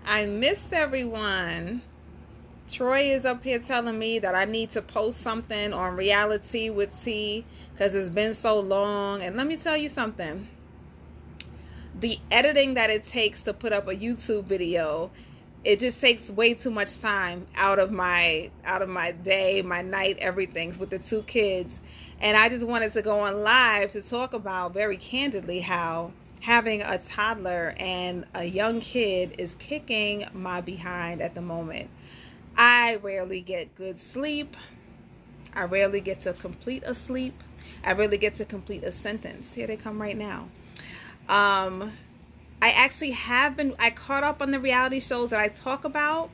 I missed everyone. Troy is up here telling me that I need to post something on Reality with T because it's been so long. And let me tell you something. The editing that it takes to put up a YouTube video, it just takes way too much time out of my day, my night, everything with the two kids. And I just wanted to go on live to talk about very candidly how having a toddler and a young kid is kicking my behind at the moment. I rarely get good sleep. I rarely get to complete a sleep. I rarely get to complete a sentence. Here they come right now. I actually I caught up on the reality shows that I talk about,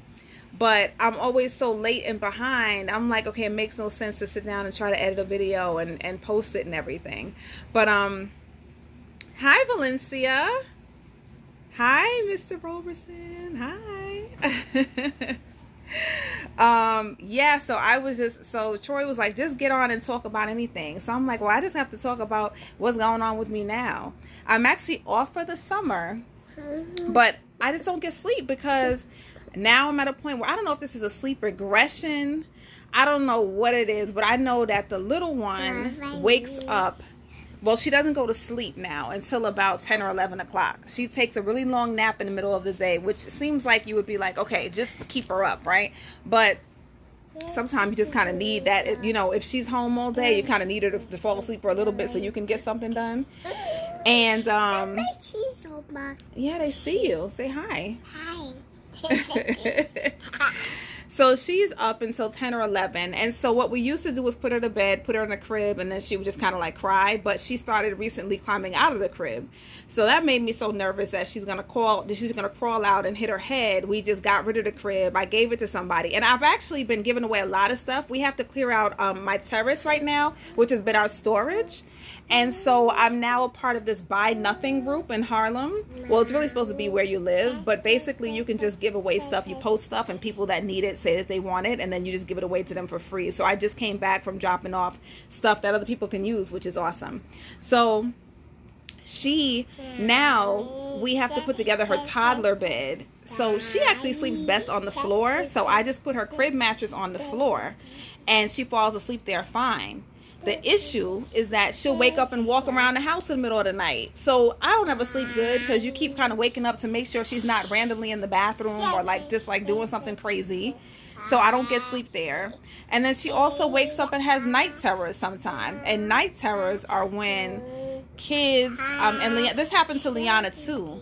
but I'm always so late and behind. I'm like, okay, it makes no sense to sit down and try to edit a video and post it and everything. But hi Valencia. Hi Mr. Roberson. Hi. Yeah, so Troy was like, just get on and talk about anything. So I'm like, well, I just have to talk about what's going on with me now. I'm actually off for the summer, but I just don't get sleep because now I'm at a point where I don't know if this is a sleep regression. I don't know what it is, but I know that the little one wakes up. Well, she doesn't go to sleep now until about 10 or 11 o'clock. She takes a really long nap in the middle of the day, which seems like you would be like, okay, just keep her up, right? But sometimes you just kind of need that. If she's home all day, you kind of need her to fall asleep for a little bit so you can get something done. And, yeah, they see you. Say hi. Hi. So she's up until 10 or 11. And so what we used to do was put her to bed, put her in a crib, and then she would just kind of like cry. But she started recently climbing out of the crib. So that made me so nervous that she's going to crawl out and hit her head. We just got rid of the crib. I gave it to somebody. And I've actually been giving away a lot of stuff. We have to clear out my terrace right now, which has been our storage. And so I'm now a part of this Buy Nothing group in Harlem. Well, it's really supposed to be where you live, but basically you can just give away stuff. You post stuff and people that need it say that they want it, and then you just give it away to them for free. So I just came back from dropping off stuff that other people can use, which is awesome. So now we have to put together her toddler bed. So she actually sleeps best on the floor. So I just put her crib mattress on the floor and she falls asleep there fine. The issue is that she'll wake up and walk around the house in the middle of the night. So I don't ever sleep good because you keep kind of waking up to make sure she's not randomly in the bathroom or just doing something crazy. So I don't get sleep there. And then she also wakes up and has night terrors sometimes. And night terrors are when kids, and this happened to Liana too.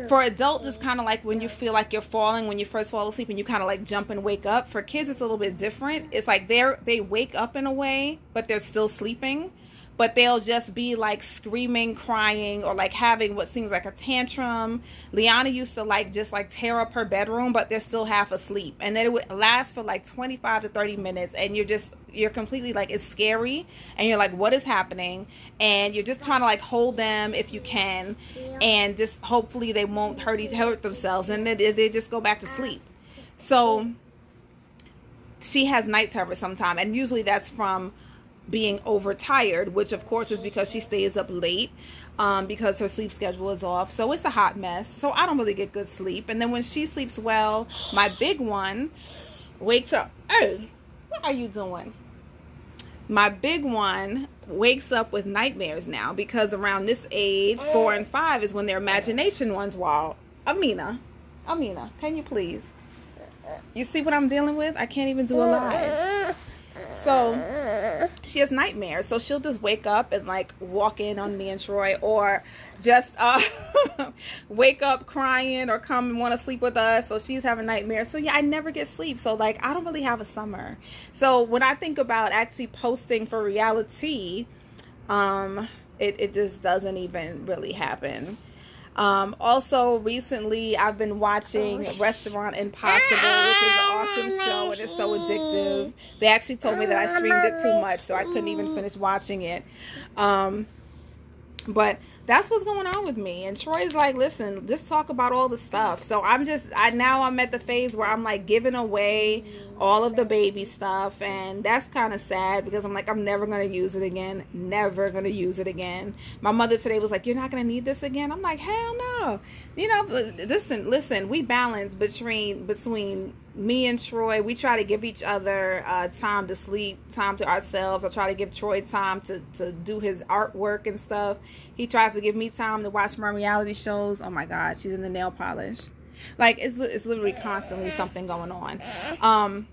For adults, it's kind of like when you feel like you're falling when you first fall asleep and you kind of like jump and wake up. For kids, it's a little bit different. It's like they wake up in a way, but they're still sleeping. But they'll just be like screaming, crying, or like having what seems like a tantrum. Liana used to just tear up her bedroom, but they're still half asleep. And then it would last for like 25 to 30 minutes. And you're completely it's scary. And you're like, what is happening? And you're just trying to hold them if you can. And just hopefully they won't hurt themselves. And then they just go back to sleep. So she has night terrors sometime. And usually that's from being overtired, which of course is because she stays up late because her sleep schedule is off. So it's a hot mess. So I don't really get good sleep. And then when she sleeps well, my big one wakes up. Hey, what are you doing? My big one wakes up with nightmares now because around this age, 4 and 5, is when their imagination runs wild. Amina, can you please? You see what I'm dealing with? I can't even do a live. So she has nightmares. So she'll just wake up and walk in on me and Troy, or just wake up crying or come and want to sleep with us. So she's having nightmares. So yeah, I never get sleep. So I don't really have a summer. So when I think about actually posting for Reality, it just doesn't even really happen. Also recently I've been watching Restaurant Impossible, which is an awesome show and it's so addictive. They actually told me that I streamed it too much, so I couldn't even finish watching it. But that's what's going on with me. And Troy's like, listen, just talk about all the stuff. So now I'm at the phase where I'm like giving away all of the baby stuff. And that's kind of sad because I'm like, I'm never going to use it again. Never going to use it again. My mother today was like, you're not going to need this again? I'm like, hell no. You know, but listen, we balance between me and Troy. We try to give each other time to sleep, time to ourselves. I try to give Troy time to do his artwork and stuff. He tries to give me time to watch my reality shows. Oh my God, she's in the nail polish. Like it's literally constantly something going on.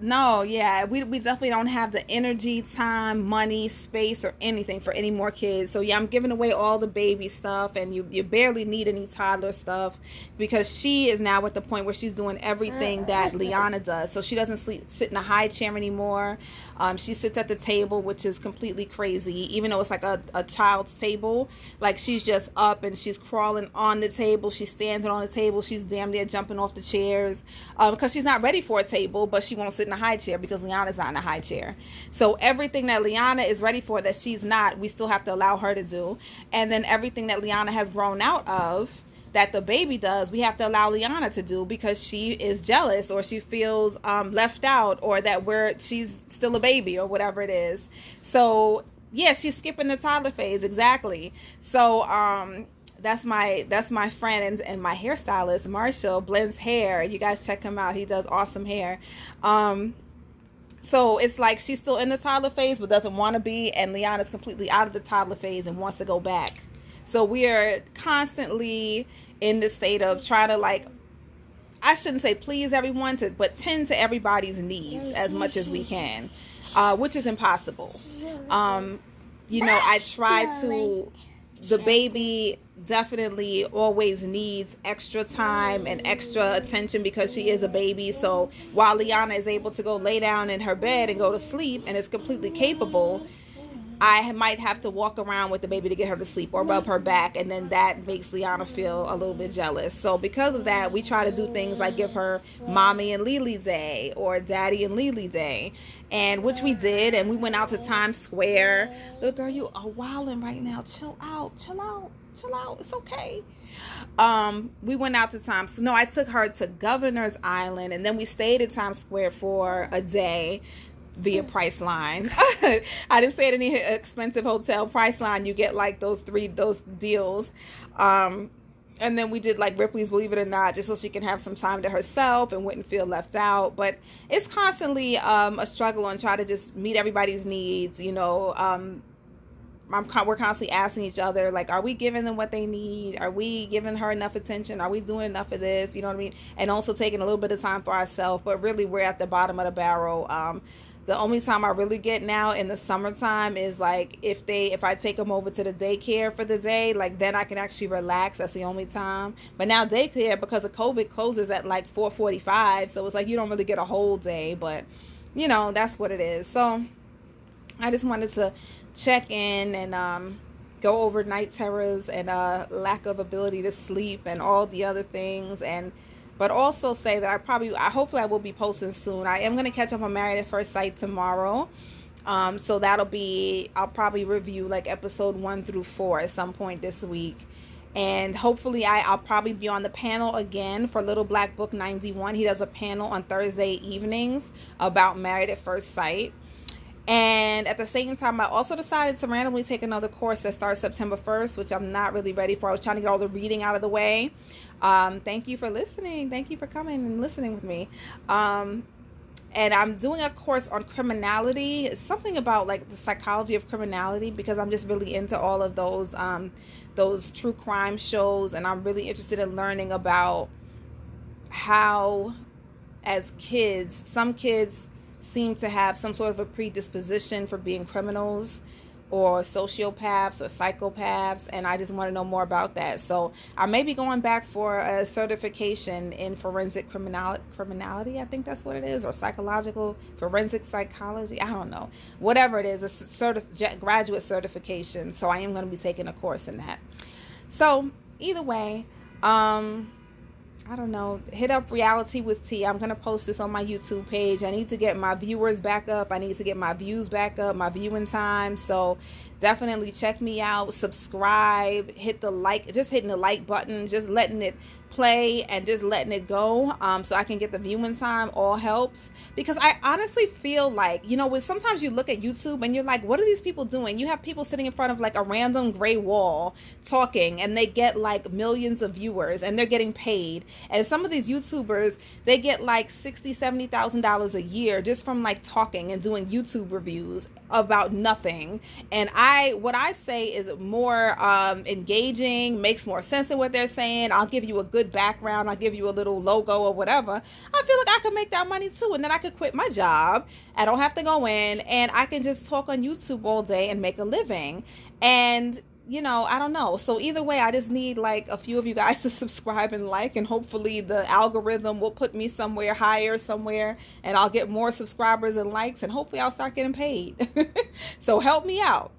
No, yeah, we definitely don't have the energy, time, money, space, or anything for any more kids. So yeah, I'm giving away all the baby stuff, and you barely need any toddler stuff because she is now at the point where she's doing everything that Liana does. So she doesn't sit in a high chair anymore. She sits at the table, which is completely crazy, even though it's like a child's table. Like she's just up and she's crawling on the table. She's standing on the table. She's damn near jumping off the chairs because she's not ready for a table, but she won't sit in a high chair because Liana's not in a high chair. So everything that Liana is ready for that she's not, we still have to allow her to do. And then everything that Liana has grown out of that the baby does, we have to allow Liana to do because she is jealous or she feels left out or that she's still a baby or whatever it is. So yeah, she's skipping the toddler phase. Exactly. So that's my friend and my hairstylist, Marshall, blends hair. You guys check him out. He does awesome hair. So it's like she's still in the toddler phase but doesn't want to be, and Liana's completely out of the toddler phase and wants to go back. So we are constantly in this state of trying to, like, I shouldn't say please everyone, but tend to everybody's needs as much as we can, which is impossible. You know, I try to, the baby definitely always needs extra time and extra attention because she is a baby. So while Liana is able to go lay down in her bed and go to sleep and is completely capable, I might have to walk around with the baby to get her to sleep or rub her back, and then that makes Liana feel a little bit jealous. So because of that, we try to do things like give her Mommy and Lily Day or Daddy and Lily Day, and which we did, and we went out to Times Square. Little girl, you are wilding right now. Chill out. It's okay. We went out to I took her to Governor's Island, and then we stayed at Times Square for a day via Priceline. I didn't stay at any expensive hotel. Priceline, you get like those deals. And then we did like Ripley's Believe It or Not, just so she can have some time to herself and wouldn't feel left out. But it's constantly a struggle on trying to just meet everybody's needs. You know, we're constantly asking each other, like, are we giving them what they need? Are we giving her enough attention? Are we doing enough of this? You know what I mean? And also taking a little bit of time for ourselves. But really, we're at the bottom of the barrel. The only time I really get now in the summertime is like if I take them over to the daycare for the day, like then I can actually relax. That's the only time. But now daycare, because of COVID, closes at like 4:45, so it's like you don't really get a whole day. But you know, that's what it is. So I just wanted to check in and go over night terrors and lack of ability to sleep and all the other things, but also say that hopefully I will be posting soon. I am going to catch up on Married at First Sight tomorrow. So I'll probably review like episode 1 through 4 at some point this week. And hopefully I'll probably be on the panel again for Little Black Book 91. He does a panel on Thursday evenings about Married at First Sight. And at the same time, I also decided to randomly take another course that starts September 1st, which I'm not really ready for. I was trying to get all the reading out of the way. Thank you for listening. Thank you for coming and listening with me. And I'm doing a course on criminality. It's something about like the psychology of criminality, because I'm just really into all of those true crime shows. And I'm really interested in learning about how, as kids, some kids seem to have some sort of a predisposition for being criminals or sociopaths or psychopaths, and I just want to know more about that. So I may be going back for a certification in forensic criminality, I think that's what it is, or psychological forensic psychology, I don't know, whatever it is, a graduate certification. So I am going to be taking a course in that. So either way, I don't know, hit up Reality with T. I'm going to post this on my YouTube page. I need to get my viewers back up. I need to get my views back up, my viewing time. So definitely check me out, subscribe, hit the like, just hitting the like button, just letting it play and just letting it go, so I can get the viewing time all helps. Because I honestly feel like, you know, when sometimes you look at YouTube and you're like, what are these people doing? You have people sitting in front of like a random gray wall talking, and they get like millions of viewers and they're getting paid. And some of these YouTubers, they get like $60,000-$70,000 a year just from like talking and doing YouTube reviews about nothing. And what I say is more engaging, makes more sense than what they're saying. I'll give you a good background, I'll give you a little logo or whatever. I feel like I could make that money too, and then I could quit my job. I don't have to go in, and I can just talk on YouTube all day and make a living. And you know, I don't know. So either way, I just need like a few of you guys to subscribe and like, and hopefully the algorithm will put me somewhere higher somewhere, and I'll get more subscribers and likes, and hopefully I'll start getting paid. So help me out.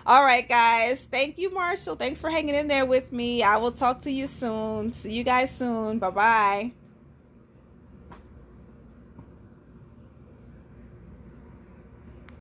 All right, guys. Thank you, Marshall. Thanks for hanging in there with me. I will talk to you soon. See you guys soon. Bye-bye.